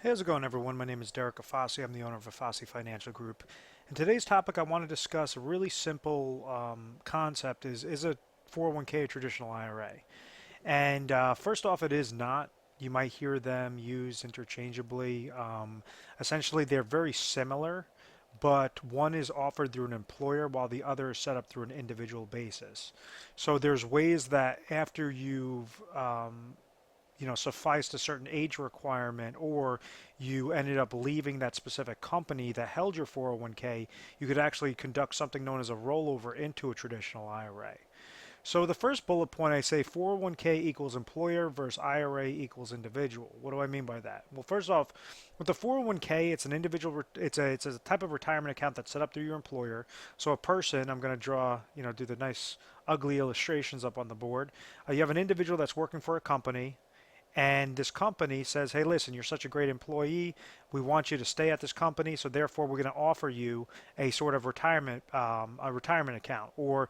Hey, how's it going, everyone? My name is Derek Afasi. I'm the owner of Afasi Financial Group. And today's topic, I want to discuss a really simple concept: is a 401k a traditional IRA? And first off, it is not. You might hear them used interchangeably. Essentially, they're very similar, but one is offered through an employer while the other is set up through an individual basis. So there's ways that after you've sufficed a certain age requirement, or you ended up leaving that specific company that held your 401k, you could actually conduct something known as a rollover into a traditional IRA. So the first bullet point, I say 401k equals employer versus IRA equals individual. What do I mean by that? Well, first off, with the 401k, it's an individual, it's a type of retirement account that's set up through your employer. So a person, I'm going to draw, do the nice ugly illustrations up on the board. You have an individual that's working for a company, and this company says, hey, listen, you're such a great employee. We want you to stay at this company, so therefore we're going to offer you a sort of a retirement account, or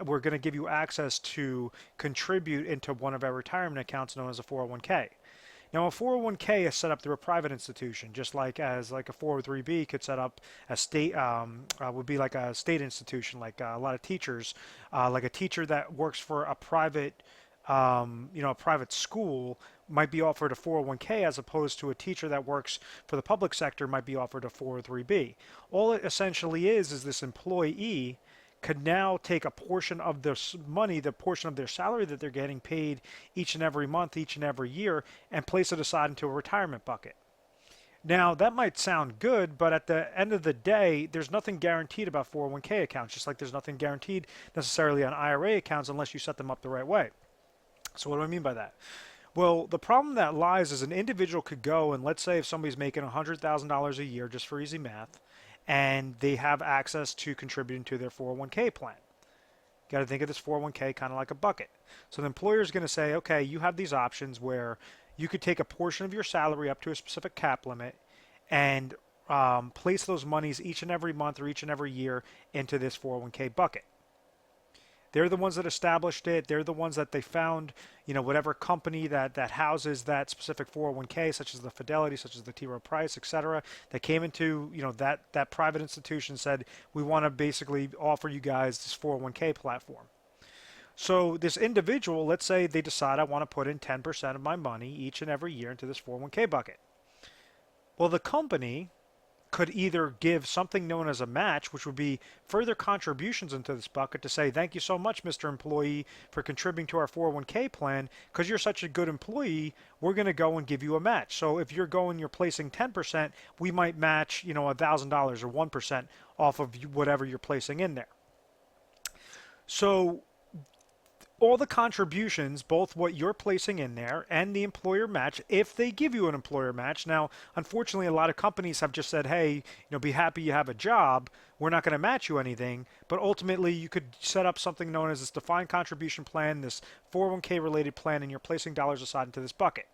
we're going to give you access to contribute into one of our retirement accounts known as a 401k. Now, a 401k is set up through a private institution, just like as like a 403b could set up a state would be like a state institution, like a lot of teachers, like a teacher that works for a private a private school might be offered a 401k, as opposed to a teacher that works for the public sector might be offered a 403b. All it essentially is this employee could now take a portion of their money, the portion of their salary that they're getting paid each and every month, each and every year, and place it aside into a retirement bucket. Now, that might sound good, but at the end of the day, there's nothing guaranteed about 401k accounts, just like there's nothing guaranteed necessarily on IRA accounts unless you set them up the right way. So what do I mean by that? Well, the problem that lies is an individual could go and, let's say if somebody's making $100,000 a year, just for easy math, and they have access to contributing to their 401k plan. You got to think of this 401k kind of like a bucket. So the employer is going to say, okay, you have these options where you could take a portion of your salary up to a specific cap limit and place those monies each and every month or each and every year into this 401k bucket. They're the ones that established it. They're the ones that they found, whatever company that houses that specific 401k, such as the Fidelity, such as the T. Rowe Price, etc., that came into, that private institution, said, we want to basically offer you guys this 401k platform. So this individual, let's say they decide, I want to put in 10% of my money each and every year into this 401k bucket. Well, the company could either give something known as a match, which would be further contributions into this bucket to say, thank you so much, Mr. Employee, for contributing to our 401k plan. Because you're such a good employee, we're going to go and give you a match. So if you're placing 10%, we might match, $1,000 or 1% off of whatever you're placing in there. So all the contributions, both what you're placing in there and the employer match, if they give you an employer match. Now, unfortunately, a lot of companies have just said, hey, be happy you have a job. We're not going to match you anything. But ultimately, you could set up something known as this defined contribution plan, this 401k related plan, and you're placing dollars aside into this bucket.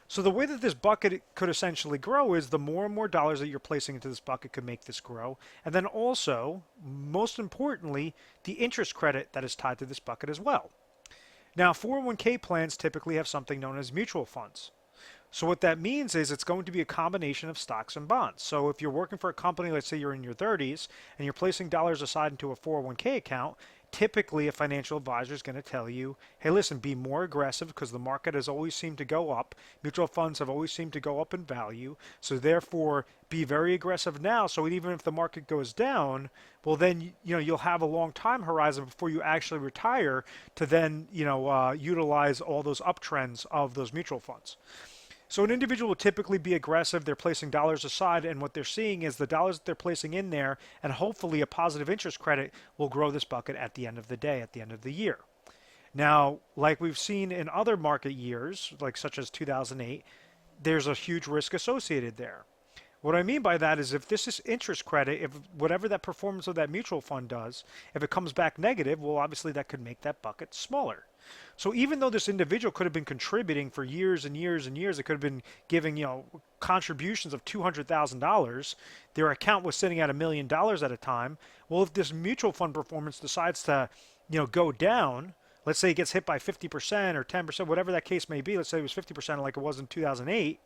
So the way that this bucket could essentially grow is the more and more dollars that you're placing into this bucket could make this grow. And then also, most importantly, the interest credit that is tied to this bucket as well. Now, 401k plans typically have something known as mutual funds. So what that means is it's going to be a combination of stocks and bonds. So if you're working for a company, let's say you're in your 30s, and you're placing dollars aside into a 401k account, typically a financial advisor is going to tell you, hey, listen, be more aggressive because the market has always seemed to go up. Mutual funds have always seemed to go up in value. So therefore, be very aggressive now. So even if the market goes down, well, then, you'll have a long time horizon before you actually retire to then, utilize all those uptrends of those mutual funds. So an individual will typically be aggressive. They're placing dollars aside, and what they're seeing is the dollars that they're placing in there, and hopefully a positive interest credit will grow this bucket at the end of the day, at the end of the year. Now, like we've seen in other market years, like such as 2008, there's a huge risk associated there. What I mean by that is if this is interest credit, if whatever that performance of that mutual fund does, if it comes back negative, well, obviously that could make that bucket smaller. So even though this individual could have been contributing for years and years and years, it could have been giving, contributions of $200,000, their account was sitting at $1 million at a time. Well, if this mutual fund performance decides to, go down, let's say it gets hit by 50% or 10%, whatever that case may be, let's say it was 50% like it was in 2008,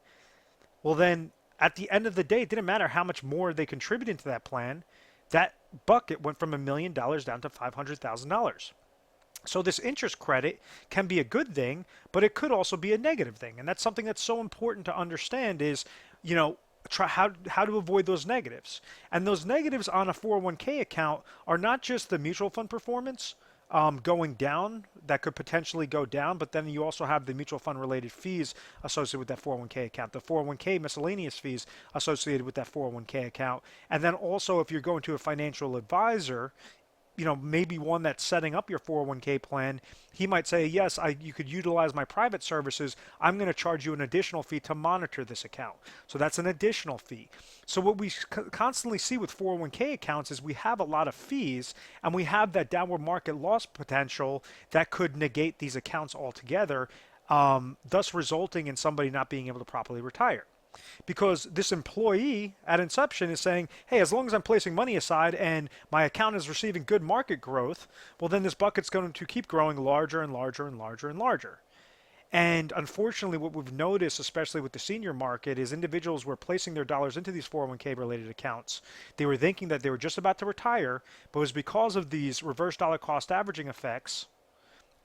Well, then at the end of the day, it didn't matter how much more they contributed into that plan. That bucket went from $1 million down to $500,000. So this interest credit can be a good thing, but it could also be a negative thing. And that's something that's so important to understand is, you know, try how to avoid those negatives. And those negatives on a 401k account are not just the mutual fund performance going down, that could potentially go down, but then you also have the mutual fund related fees associated with that 401k account, the 401k miscellaneous fees associated with that 401k account. And then also if you're going to a financial advisor, you know, maybe one that's setting up your 401k plan, he might say, yes, you could utilize my private services. I'm going to charge you an additional fee to monitor this account. So that's an additional fee. So what we constantly see with 401k accounts is we have a lot of fees and we have that downward market loss potential that could negate these accounts altogether, thus resulting in somebody not being able to properly retire. Because this employee at inception is saying, hey, as long as I'm placing money aside and my account is receiving good market growth, well, then this bucket's going to keep growing larger and larger and larger and larger. And unfortunately, what we've noticed, especially with the senior market, is individuals were placing their dollars into these 401k related accounts. They were thinking that they were just about to retire, but it was because of these reverse dollar cost averaging effects,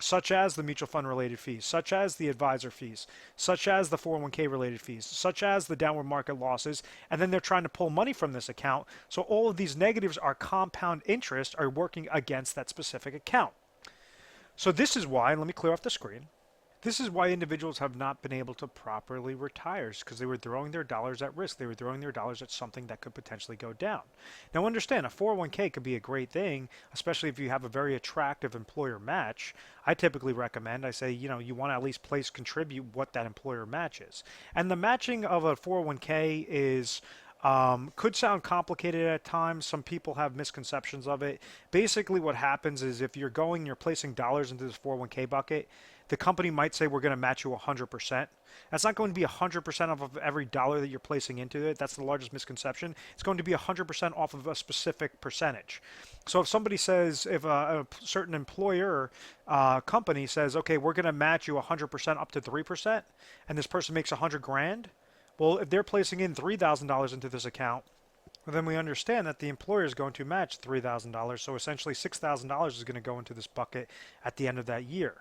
such as the mutual fund related fees, such as the advisor fees, such as the 401k related fees, such as the downward market losses, and then they're trying to pull money from this account. So all of these negatives are compound interest are working against that specific account. So this is why, and let me clear off the screen. This is why individuals have not been able to properly retire, because they were throwing their dollars at risk. They were throwing their dollars at something that could potentially go down. Now understand, a 401k could be a great thing, especially if you have a very attractive employer match. I typically recommend, I say, you know, you want to at least contribute what that employer matches. And the matching of a 401k is could sound complicated at times. Some people have misconceptions of it. Basically, what happens is if you're placing dollars into this 401k bucket, the company might say we're going to match you 100%. That's not going to be 100% off of every dollar that you're placing into it. That's the largest misconception. It's going to be 100% off of a specific percentage. So if somebody says, if a certain employer company says, okay, we're going to match you 100% up to 3%, and this person makes 100 grand, well, if they're placing in $3,000 into this account, well, then we understand that the employer is going to match $3,000. So essentially $6,000 is going to go into this bucket at the end of that year.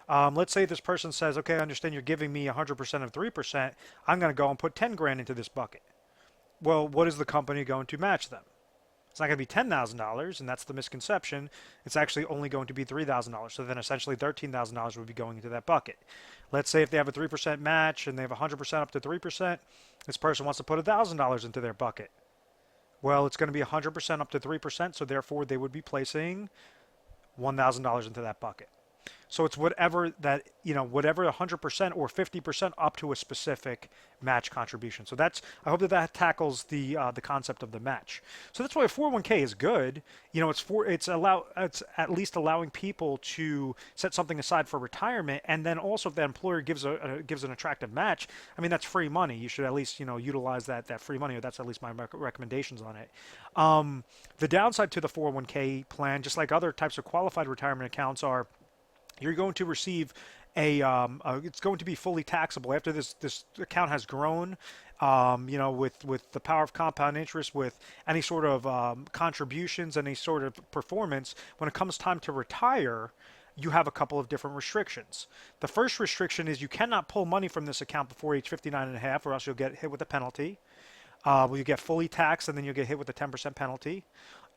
Let's say this person says, okay, I understand you're giving me 100% of 3%. I'm going to go and put 10 grand into this bucket. Well, what is the company going to match them? It's not going to be $10,000, and that's the misconception. It's actually only going to be $3,000. So then essentially $13,000 would be going into that bucket. Let's say if they have a 3% match and they have 100% up to 3%, this person wants to put $1,000 into their bucket. Well, it's going to be 100% up to 3%, so therefore they would be placing $1,000 into that bucket. So it's whatever that, you know, whatever 100% or 50% up to a specific match contribution. So that's, I hope that that tackles the concept of the match. So that's why a 401k is good. You know, it's at least allowing people to set something aside for retirement, and then also if that employer gives an attractive match, I mean that's free money. You should at least, you know, utilize that free money, or that's at least my recommendations on it. The downside to the 401k plan, just like other types of qualified retirement accounts, are you're going to receive it's going to be fully taxable after this account has grown. You know, with the power of compound interest, with any sort of contributions, any sort of performance, when it comes time to retire, you have a couple of different restrictions. The first restriction is you cannot pull money from this account before age 59 and a half, or else you'll get hit with a penalty. Well, you get fully taxed, and then you'll get hit with a 10% penalty.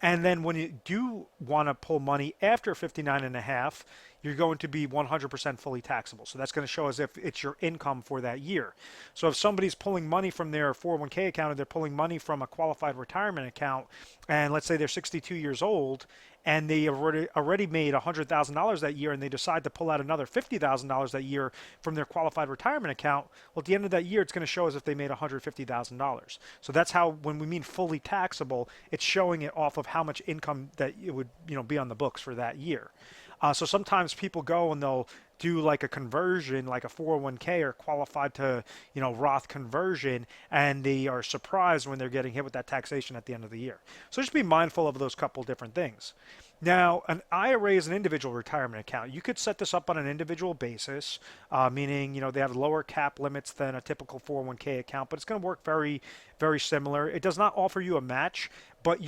And then when you do want to pull money after 59 and a half, you're going to be 100% fully taxable. So that's going to show as if it's your income for that year. So if somebody's pulling money from their 401k account, or they're pulling money from a qualified retirement account, and let's say they're 62 years old, and they already made $100,000 that year, and they decide to pull out another $50,000 that year from their qualified retirement account, well, at the end of that year, it's going to show as if they made $150,000. So that's how, when we mean fully taxable, it's showing it off of how much income that it would, you know, be on the books for that year. So sometimes people go and they'll do like a conversion, like a 401k, or qualified to, you know, Roth conversion, and they are surprised when they're getting hit with that taxation at the end of the year. So just be mindful of those couple different things. Now, an IRA is an individual retirement account. You could set this up on an individual basis, meaning they have lower cap limits than a typical 401k account, but it's going to work very, very similar. It does not offer you a match, but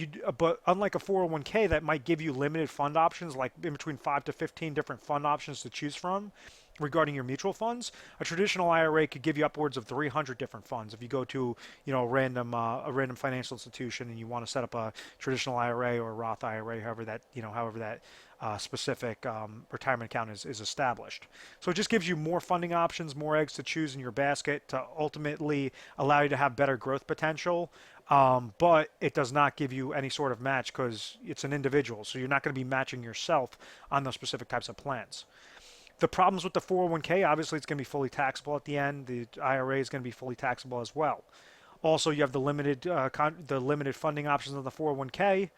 unlike a 401k that might give you limited fund options, like in between 5 to 15 different fund options to choose from, regarding your mutual funds, a traditional IRA could give you upwards of 300 different funds. If you go to, a random financial institution and you want to set up a traditional IRA or a Roth IRA, however that specific retirement account is established. So it just gives you more funding options, more eggs to choose in your basket to ultimately allow you to have better growth potential. But it does not give you any sort of match because it's an individual. So you're not going to be matching yourself on those specific types of plans. The problems with the 401k, obviously, it's going to be fully taxable at the end. The IRA is going to be fully taxable as well. Also, you have the limited funding options on the 401k,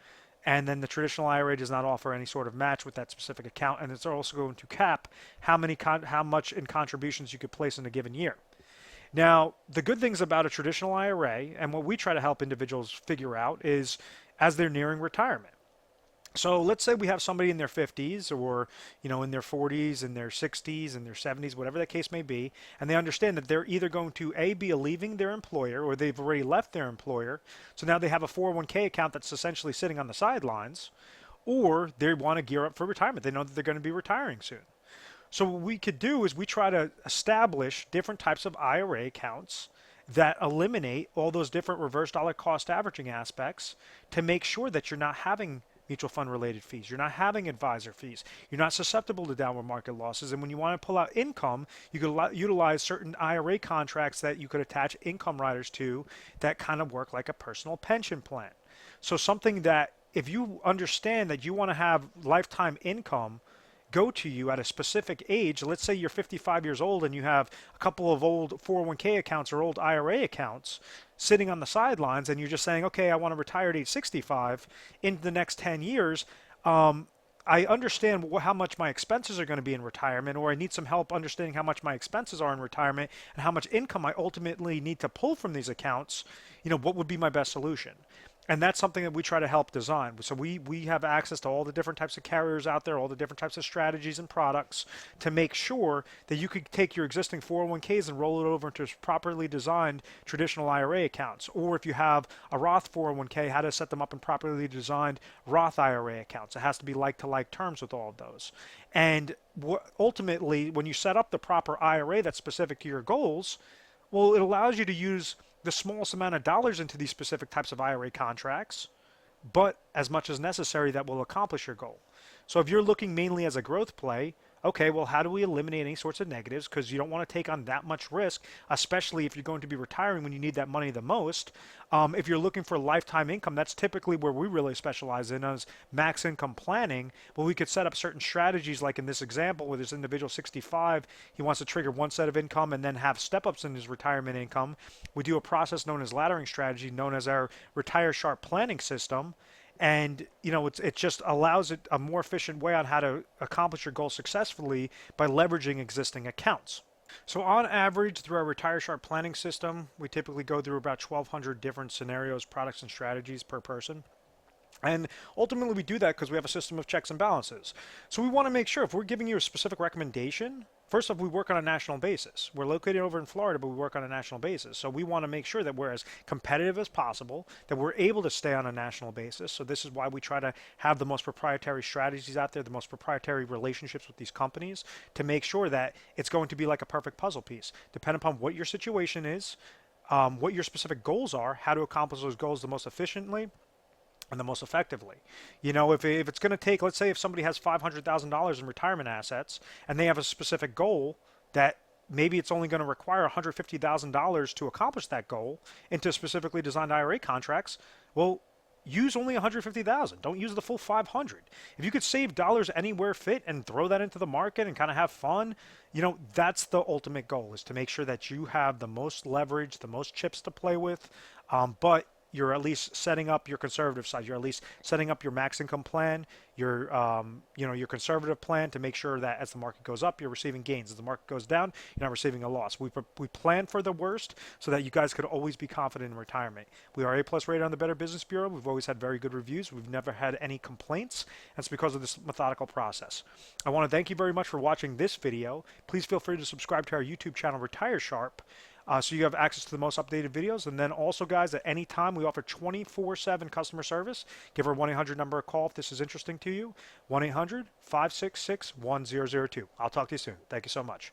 and then the traditional IRA does not offer any sort of match with that specific account, and it's also going to cap how much in contributions you could place in a given year. Now, the good things about a traditional IRA, and what we try to help individuals figure out, is as they're nearing retirement. So let's say we have somebody in their 50s or in their 40s, in their 60s, in their 70s, whatever that case may be, and they understand that they're either going to be leaving their employer or they've already left their employer. So now they have a 401k account that's essentially sitting on the sidelines, or they want to gear up for retirement. They know that they're going to be retiring soon. So what we could do is we try to establish different types of IRA accounts that eliminate all those different reverse dollar cost averaging aspects to make sure that you're not having mutual fund related fees. You're not having advisor fees. You're not susceptible to downward market losses. And when you want to pull out income, you could utilize certain IRA contracts that you could attach income riders to that kind of work like a personal pension plan. So something that if you understand that you want to have lifetime income go to you at a specific age, let's say you're 55 years old and you have a couple of old 401k accounts or old IRA accounts sitting on the sidelines and you're just saying, okay, I want to retire at age 65 in the next 10 years. I understand how much my expenses are going to be in retirement, or I need some help understanding how much my expenses are in retirement and how much income I ultimately need to pull from these accounts. What would be my best solution? And that's something that we try to help design. So we have access to all the different types of carriers out there, all the different types of strategies and products to make sure that you could take your existing 401ks and roll it over into properly designed traditional IRA accounts. Or if you have a Roth 401k, how to set them up in properly designed Roth IRA accounts. It has to be like-to-like terms with all of those. And ultimately, when you set up the proper IRA that's specific to your goals, well, it allows you to use the smallest amount of dollars into these specific types of IRA contracts, but as much as necessary that will accomplish your goal. So if you're looking mainly as a growth play, okay, well, how do we eliminate any sorts of negatives? Because you don't want to take on that much risk, especially if you're going to be retiring when you need that money the most. If you're looking for lifetime income, that's typically where we really specialize in as max income planning. Well, we could set up certain strategies, like in this example, where this individual 65, he wants to trigger one set of income and then have step-ups in his retirement income. We do a process known as laddering strategy, known as our Retire Sharp planning system. And it just allows it a more efficient way on how to accomplish your goal successfully by leveraging existing accounts. So on average, through our Retire Sharp planning system, we typically go through about 1,200 different scenarios, products, and strategies per person. And ultimately, we do that because we have a system of checks and balances. So we want to make sure if we're giving you a specific recommendation, first off, we work on a national basis. We're located over in Florida, but we work on a national basis. So we want to make sure that we're as competitive as possible, that we're able to stay on a national basis. So this is why we try to have the most proprietary strategies out there, the most proprietary relationships with these companies to make sure that it's going to be like a perfect puzzle piece. Depending upon what your situation is, what your specific goals are, how to accomplish those goals the most efficiently, and the most effectively. If it's going to take, let's say if somebody has $500,000 in retirement assets and they have a specific goal that maybe it's only going to require $150,000 to accomplish that goal into specifically designed IRA contracts, well, use only $150,000. Don't use the full 500. If you could save dollars anywhere fit and throw that into the market and kind of have fun, that's the ultimate goal, is to make sure that you have the most leverage, the most chips to play with, but you're at least setting up your conservative side. You're at least setting up your max income plan, your your conservative plan to make sure that as the market goes up, you're receiving gains. As the market goes down, you're not receiving a loss. We plan for the worst so that you guys could always be confident in retirement. We are A+ rated on the Better Business Bureau. We've always had very good reviews. We've never had any complaints. That's because of this methodical process. I want to thank you very much for watching this video. Please feel free to subscribe to our YouTube channel, Retire Sharp, so you have access to the most updated videos. And then also, guys, at any time, we offer 24/7 customer service. Give our 1-800 number a call if this is interesting to you. 1-800-566-1002. I'll talk to you soon. Thank you so much.